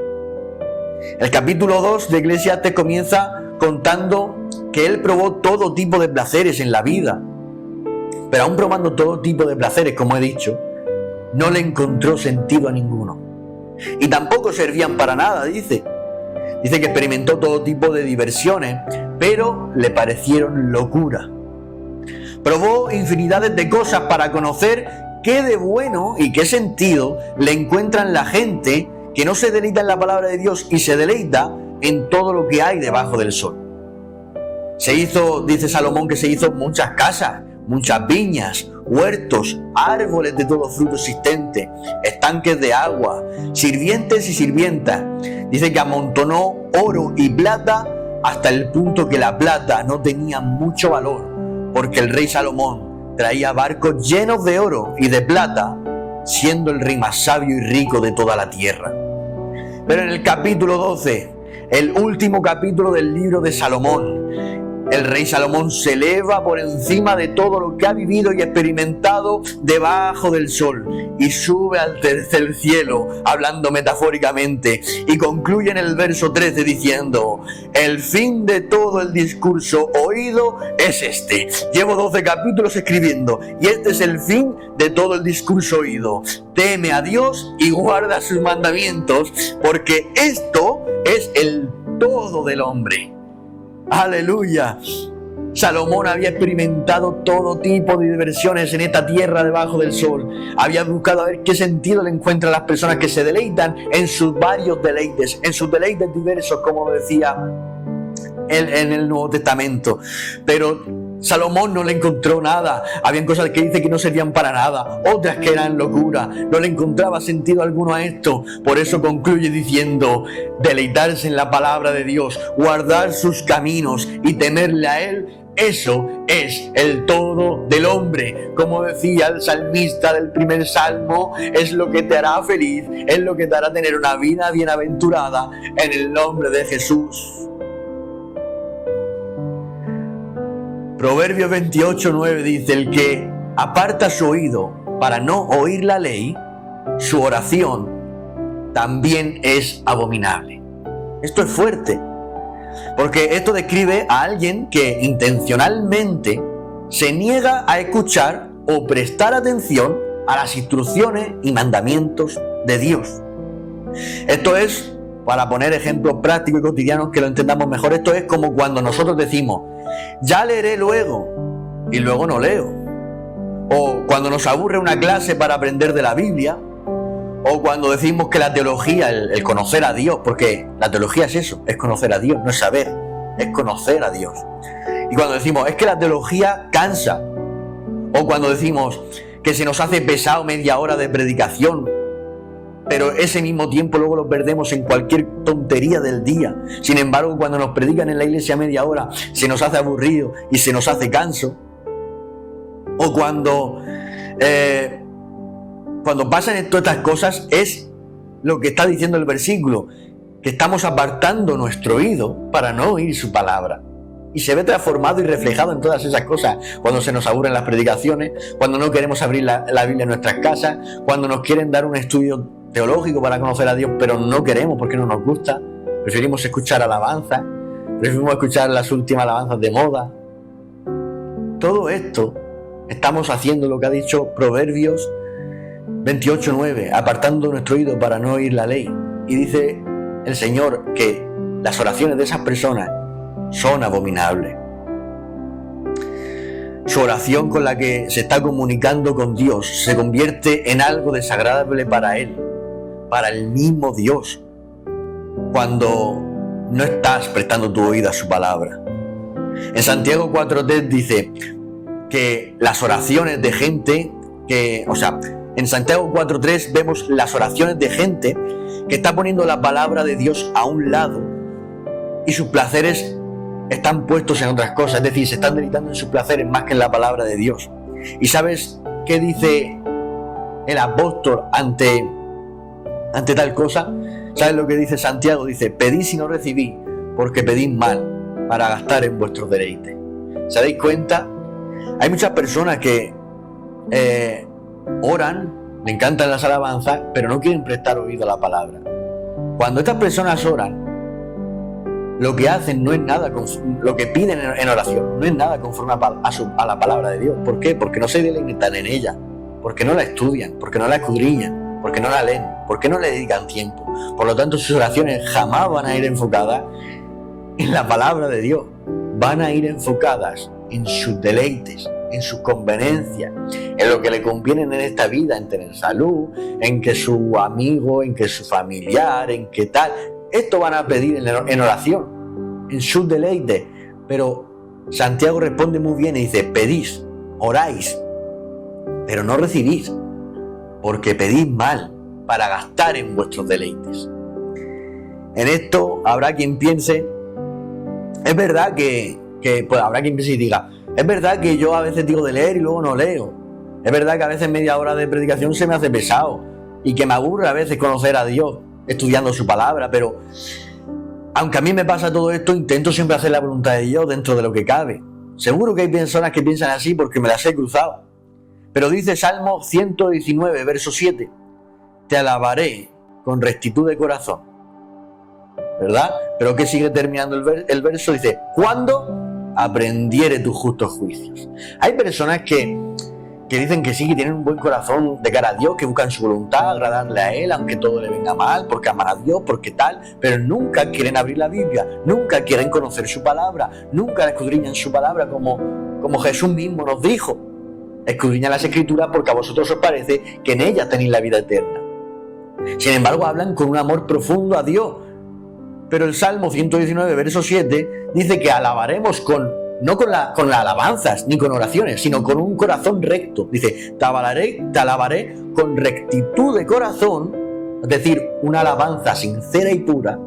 El capítulo 2 de Eclesiastés comienza contando que él probó todo tipo de placeres en la vida. Pero aún probando todo tipo de placeres, como he dicho, no le encontró sentido a ninguno. Y tampoco servían para nada, dice. Dice que experimentó todo tipo de diversiones, pero le parecieron locura. Probó infinidades de cosas para conocer qué de bueno y qué sentido le encuentran la gente que no se deleita en la palabra de Dios y se deleita en todo lo que hay debajo del sol. Se hizo, dice Salomón, que se hizo muchas casas, muchas viñas, huertos, árboles de todo fruto existente, estanques de agua, sirvientes y sirvientas. Dice que amontonó oro y plata hasta el punto que la plata no tenía mucho valor, porque el rey Salomón traía barcos llenos de oro y de plata, siendo el rey más sabio y rico de toda la tierra. Pero en el capítulo 12, el último capítulo del libro de Salomón, el rey Salomón se eleva por encima de todo lo que ha vivido y experimentado debajo del sol y sube al tercer cielo, hablando metafóricamente, y concluye en el verso 13 diciendo: el fin de todo el discurso oído es este. Llevo 12 capítulos escribiendo y este es el fin de todo el discurso oído. Teme a Dios y guarda sus mandamientos, porque esto es el todo del hombre. ¡Aleluya! Salomón había experimentado todo tipo de diversiones en esta tierra debajo del sol. Había buscado a ver qué sentido le encuentran las personas que se deleitan en sus varios deleites, en sus deleites diversos, como decía en el Nuevo Testamento. Pero Salomón no le encontró nada. Habían cosas que dice que no servían para nada, otras que eran locura. No le encontraba sentido alguno a esto. Por eso concluye diciendo: deleitarse en la palabra de Dios, guardar sus caminos y temerle a Él, eso es el todo del hombre. Como decía el salmista del primer salmo, es lo que te hará feliz, es lo que te hará tener una vida bienaventurada en el nombre de Jesús. Proverbios 28:9 dice: el que aparta su oído para no oír la ley, su oración también es abominable. Esto es fuerte, porque esto describe a alguien que intencionalmente se niega a escuchar o prestar atención a las instrucciones y mandamientos de Dios. Esto es, para poner ejemplos prácticos y cotidianos que lo entendamos mejor, esto es como cuando nosotros decimos: ya leeré luego, y luego no leo. O cuando nos aburre una clase para aprender de la Biblia. O cuando decimos que la teología, el conocer a Dios, porque la teología es eso, es conocer a Dios, no es saber, es conocer a Dios. Y cuando decimos, es que la teología cansa. O cuando decimos que se nos hace pesado media hora de predicación, pero ese mismo tiempo luego lo perdemos en cualquier tontería del día. Sin embargo, cuando nos predican en la iglesia media hora, se nos hace aburrido y se nos hace canso. O cuando pasan todas estas cosas, es lo que está diciendo el versículo, que estamos apartando nuestro oído para no oír su palabra. Y se ve transformado y reflejado en todas esas cosas. Cuando se nos aburren las predicaciones, cuando no queremos abrir la Biblia en nuestras casas, cuando nos quieren dar un estudio teológico para conocer a Dios, pero no queremos porque no nos gusta. Preferimos escuchar alabanzas, preferimos escuchar las últimas alabanzas de moda. Todo esto estamos haciendo lo que ha dicho Proverbios 28:9, apartando nuestro oído para no oír la ley. Y dice el Señor que las oraciones de esas personas son abominables. Su oración con la que se está comunicando con Dios se convierte en algo desagradable para Él, para el mismo Dios, cuando no estás prestando tu oído a su palabra. En Santiago 4:3 dice que las oraciones de gente en Santiago 4:3 vemos las oraciones de gente que está poniendo la palabra de Dios a un lado y sus placeres están puestos en otras cosas, es decir, se están deleitando en sus placeres más que en la palabra de Dios. ¿Y sabes qué dice el apóstol ante tal cosa? ¿Sabes lo que dice Santiago? Dice: pedís y no recibís, porque pedís mal, para gastar en vuestros deleites. ¿Se dais cuenta? Hay muchas personas que oran, le encantan las alabanzas, pero no quieren prestar oído a la palabra. Cuando estas personas oran, lo que hacen no es nada, lo que piden en oración no es nada conforme a la palabra de Dios. ¿Por qué? Porque no se deleitan en ella, porque no la estudian, porque no la escudriñan, porque no la leen, ¿Por qué no le dedican tiempo? Por lo tanto, sus oraciones jamás van a ir enfocadas en la palabra de Dios. Van a ir enfocadas en sus deleites, en sus conveniencias, en lo que le conviene en esta vida, en tener salud, en que su amigo, en que su familiar, en que tal. Esto van a pedir en oración, en sus deleites. Pero Santiago responde muy bien y dice: pedís, oráis, pero no recibís, porque pedís mal para gastar en vuestros deleites. En esto habrá quien piense, es verdad que pues habrá quien piense y diga, es verdad que yo a veces digo de leer y luego no leo. Es verdad que a veces media hora de predicación se me hace pesado y que me aburre a veces conocer a Dios estudiando su palabra, pero aunque a mí me pasa todo esto, intento siempre hacer la voluntad de Dios dentro de lo que cabe. Seguro que hay personas que piensan así porque me las he cruzado. Pero dice Salmo 119, verso 7, te alabaré con rectitud de corazón. ¿Verdad? Pero que sigue terminando el verso, dice, ¿cuándo aprendiere tus justos juicios? Hay personas que dicen que sí, que tienen un buen corazón de cara a Dios, que buscan su voluntad, agradarle a Él, aunque todo le venga mal, porque aman a Dios, porque tal, pero nunca quieren abrir la Biblia, nunca quieren conocer su palabra, nunca escudriñan su palabra como Jesús mismo nos dijo. Escudriñad las Escrituras porque a vosotros os parece que en ellas tenéis la vida eterna. Sin embargo, hablan con un amor profundo a Dios. Pero el Salmo 119, verso 7, dice que alabaremos no con las alabanzas ni con oraciones, sino con un corazón recto. Dice, te alabaré con rectitud de corazón, es decir, una alabanza sincera y pura.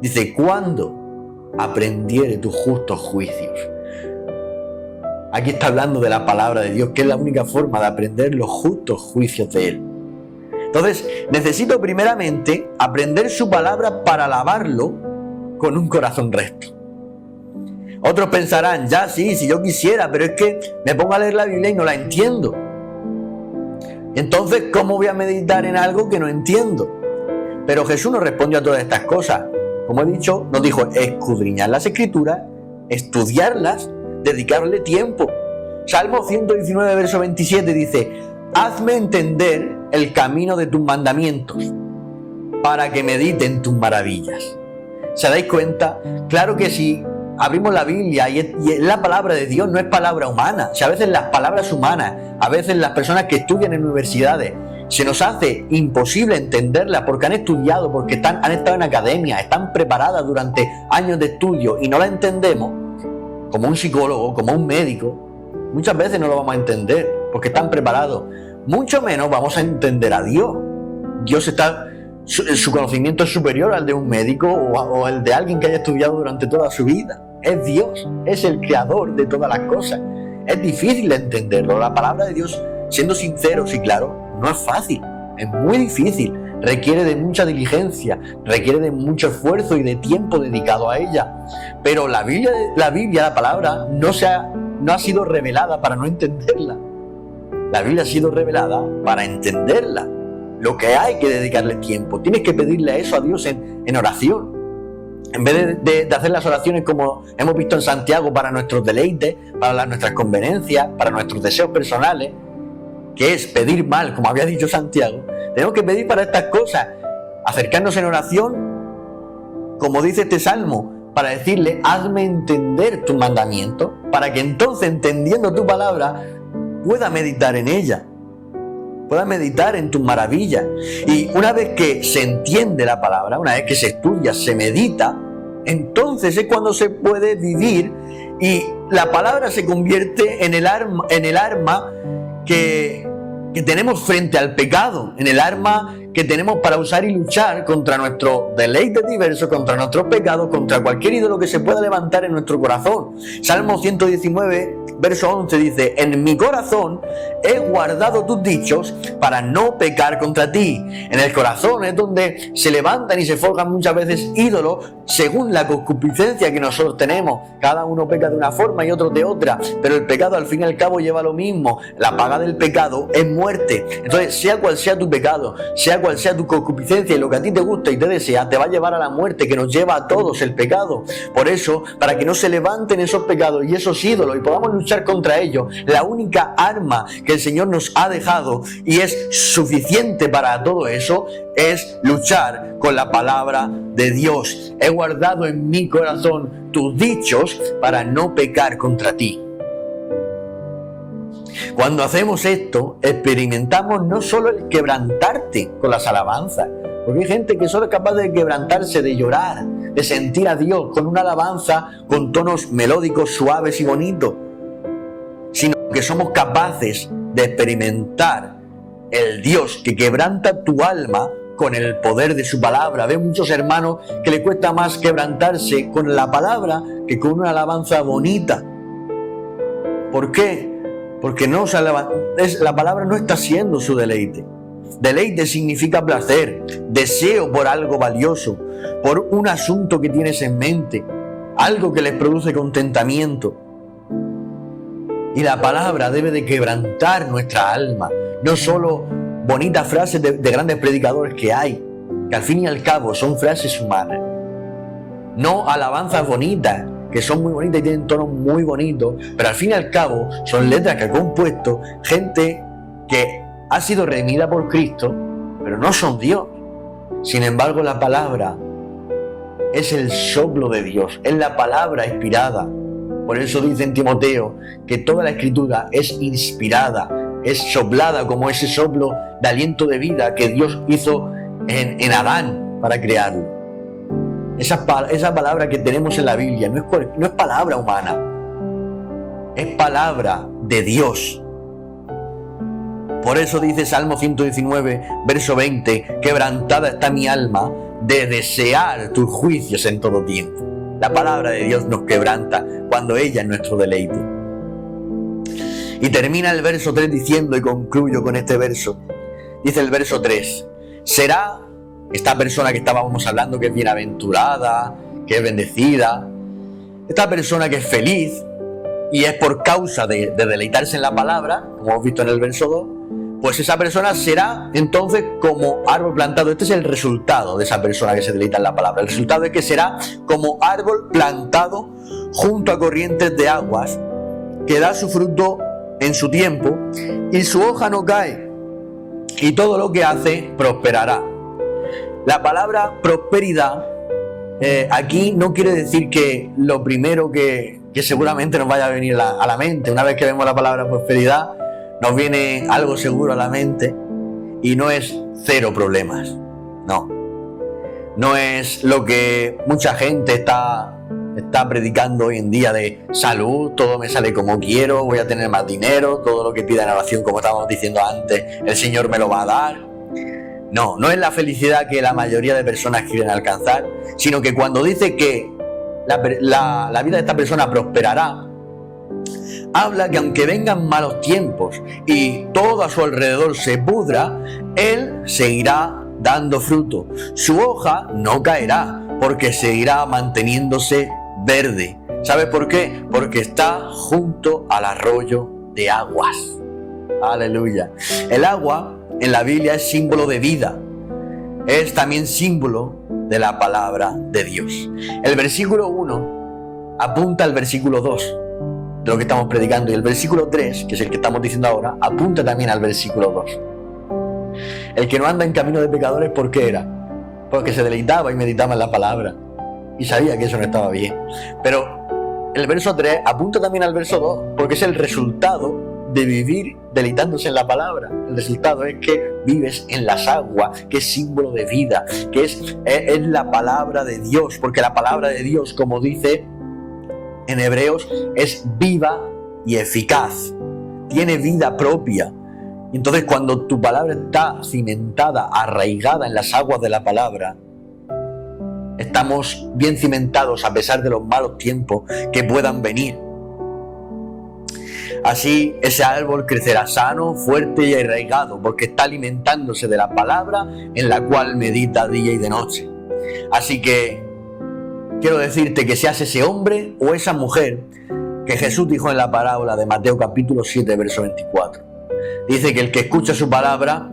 Dice, ¿cuándo aprendiere tus justos juicios? Aquí está hablando de la palabra de Dios, que es la única forma de aprender los justos juicios de Él. Entonces, necesito primeramente aprender su palabra para alabarlo con un corazón recto. Otros pensarán, ya sí, si yo quisiera, pero es que me pongo a leer la Biblia y no la entiendo. Entonces, ¿cómo voy a meditar en algo que no entiendo? Pero Jesús nos respondió a todas estas cosas. Como he dicho, nos dijo escudriñar las Escrituras, estudiarlas, dedicarle tiempo. Salmo 119, verso 27 dice, hazme entender el camino de tus mandamientos, para que medite en tus maravillas. ¿Se dais cuenta? Claro que si abrimos la Biblia y es la palabra de Dios, no es palabra humana. Si a veces las palabras humanas, a veces las personas que estudian en universidades, se nos hace imposible entenderlas porque han estudiado, porque han estado en academia, están preparadas durante años de estudio y no la entendemos, como un psicólogo, como un médico, muchas veces no lo vamos a entender porque están preparados. Mucho menos vamos a entender a Dios. Su conocimiento es superior al de un médico o al de alguien que haya estudiado durante toda su vida. Es Dios, es el creador de todas las cosas. Es difícil entenderlo. La palabra de Dios, siendo sinceros y claros, no es fácil, es muy difícil. Requiere de mucha diligencia, requiere de mucho esfuerzo y de tiempo dedicado a ella. Pero la Biblia, la palabra, no ha sido revelada para no entenderla. La Biblia ha sido revelada para entenderla. Lo que hay que dedicarle tiempo. Tienes que pedirle eso a Dios en oración. En vez de hacer las oraciones como hemos visto en Santiago para nuestros deleites, para nuestras conveniencias, para nuestros deseos personales, que es pedir mal, como había dicho Santiago, tenemos que pedir para estas cosas. Acercarnos en oración, como dice este Salmo, para decirle, hazme entender tus mandamientos, para que entonces, entendiendo tu palabra, pueda meditar en ella, pueda meditar en tus maravillas. Y una vez que se entiende la palabra, una vez que se estudia, se medita, entonces es cuando se puede vivir y la palabra se convierte en el arma que tenemos frente al pecado, en el arma que tenemos para usar y luchar contra nuestros deleites diversos, contra nuestros pecados, contra cualquier ídolo que se pueda levantar en nuestro corazón. Salmo 119, verso 11 dice, en mi corazón he guardado tus dichos para no pecar contra ti. En el corazón es donde se levantan y se forjan muchas veces ídolos según la concupiscencia que nosotros tenemos. Cada uno peca de una forma y otro de otra, pero el pecado al fin y al cabo lleva lo mismo. La paga del pecado es muerte. Entonces, sea cual sea tu pecado, sea cual sea tu concupiscencia y lo que a ti te gusta y te desea, te va a llevar a la muerte, que nos lleva a todos el pecado. Por eso, para que no se levanten esos pecados y esos ídolos y podamos luchar contra ellos, la única arma que el Señor nos ha dejado y es suficiente para todo eso, es luchar con la palabra de Dios. He guardado en mi corazón tus dichos para no pecar contra ti. Cuando hacemos esto, experimentamos no solo el quebrantarte con las alabanzas, porque hay gente que solo es capaz de quebrantarse, de llorar, de sentir a Dios con una alabanza con tonos melódicos, suaves y bonitos, sino que somos capaces de experimentar el Dios que quebranta tu alma con el poder de su palabra. Veo muchos hermanos que les cuesta más quebrantarse con la palabra que con una alabanza bonita. ¿Por qué? Porque la palabra no está siendo su deleite. Deleite significa placer, deseo por algo valioso, por un asunto que tienes en mente, algo que les produce contentamiento. Y la palabra debe de quebrantar nuestra alma, no solo bonitas frases de grandes predicadores que hay, que al fin y al cabo son frases humanas, no alabanzas bonitas, que son muy bonitas y tienen tonos muy bonitos, pero al fin y al cabo son letras que ha compuesto gente que ha sido redimida por Cristo, pero no son Dios. Sin embargo, la palabra es el soplo de Dios, es la palabra inspirada. Por eso dice en Timoteo que toda la Escritura es inspirada, es soplada como ese soplo de aliento de vida que Dios hizo en Adán para crearlo. Esa palabra que tenemos en la Biblia no es palabra humana, es palabra de Dios. Por eso dice Salmo 119, verso 20, quebrantada está mi alma de desear tus juicios en todo tiempo. La palabra de Dios nos quebranta cuando ella es nuestro deleite. Y termina el verso 3 diciendo, y concluyo con este verso, dice el verso 3, será esta persona que estábamos hablando, que es bienaventurada, que es bendecida, esta persona que es feliz, y es por causa de deleitarse en la palabra, como hemos visto en el verso 2, pues esa persona será entonces como árbol plantado. Este es el resultado de esa persona que se deleita en la palabra. El resultado es que será como árbol plantado junto a corrientes de aguas, que da su fruto en su tiempo, y su hoja no cae, y todo lo que hace prosperará. La palabra prosperidad aquí no quiere decir que lo primero que seguramente nos vaya a venir a la mente. Una vez que vemos la palabra prosperidad, nos viene algo seguro a la mente y no es cero problemas. No es lo que mucha gente está predicando hoy en día de salud, todo me sale como quiero, voy a tener más dinero, todo lo que pida en oración, como estábamos diciendo antes, el Señor me lo va a dar. No es la felicidad que la mayoría de personas quieren alcanzar, sino que cuando dice que la vida de esta persona prosperará, habla que aunque vengan malos tiempos y todo a su alrededor se pudra, él seguirá dando fruto. Su hoja no caerá, porque seguirá manteniéndose verde. ¿Sabes por qué? Porque está junto al arroyo de aguas. Aleluya. El agua en la Biblia es símbolo de vida. Es también símbolo de la palabra de Dios. El versículo 1 apunta al versículo 2 de lo que estamos predicando, y el versículo 3, que es el que estamos diciendo ahora, apunta también al versículo 2. El que no anda en camino de pecadores, ¿por qué era? Porque se deleitaba y meditaba en la palabra y sabía que eso no estaba bien. Pero el verso 3 apunta también al verso 2, porque es el resultado de vivir deleitándose en la palabra. El resultado es que vives en las aguas, que es símbolo de vida, que es la palabra de Dios, porque la palabra de Dios, como dice en Hebreos, es viva y eficaz, tiene vida propia. Entonces, cuando tu palabra está cimentada, arraigada en las aguas de la palabra, estamos bien cimentados a pesar de los malos tiempos que puedan venir. Así, ese árbol crecerá sano, fuerte y arraigado, porque está alimentándose de la palabra en la cual medita día y de noche. Así que quiero decirte que seas ese hombre o esa mujer que Jesús dijo en la parábola de Mateo capítulo 7, verso 24. Dice que el que escucha su palabra,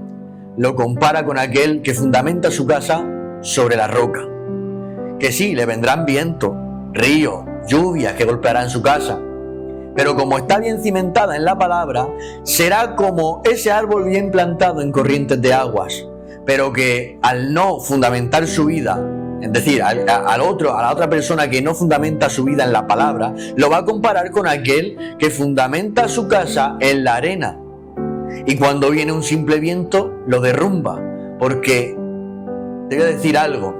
lo compara con aquel que fundamenta su casa sobre la roca. Que sí, le vendrán vientos, ríos, lluvias que golpearán su casa, pero como está bien cimentada en la palabra, será como ese árbol bien plantado en corrientes de aguas, pero que al no fundamentar su vida, es decir, a la otra persona que no fundamenta su vida en la palabra, lo va a comparar con aquel que fundamenta su casa en la arena. Y cuando viene un simple viento, lo derrumba, porque te voy a decir algo: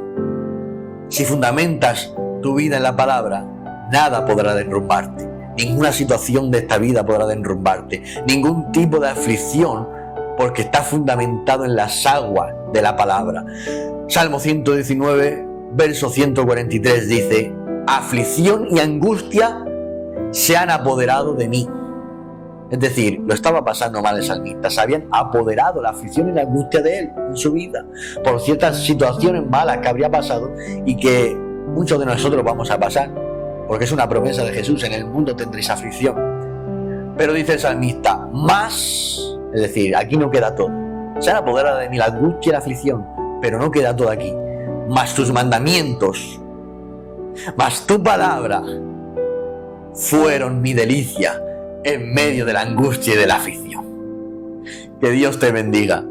si fundamentas tu vida en la palabra, nada podrá derrumbarte. Ninguna situación de esta vida podrá derrumbarte. Ningún tipo de aflicción, porque está fundamentado en las aguas de la palabra. Salmo 119, verso 143 dice: aflicción y angustia se han apoderado de mí. Es decir, lo estaba pasando mal el salmista. Se habían apoderado la aflicción y la angustia de él en su vida por ciertas situaciones malas que habría pasado y que muchos de nosotros vamos a pasar, porque es una promesa de Jesús: en el mundo tendréis aflicción. Pero dice el salmista: más, es decir, aquí no queda todo. Se han apoderado de mí la angustia y la aflicción, pero no queda todo aquí. Más tus mandamientos, más tu palabra fueron mi delicia en medio de la angustia y de la aflicción. Que Dios te bendiga.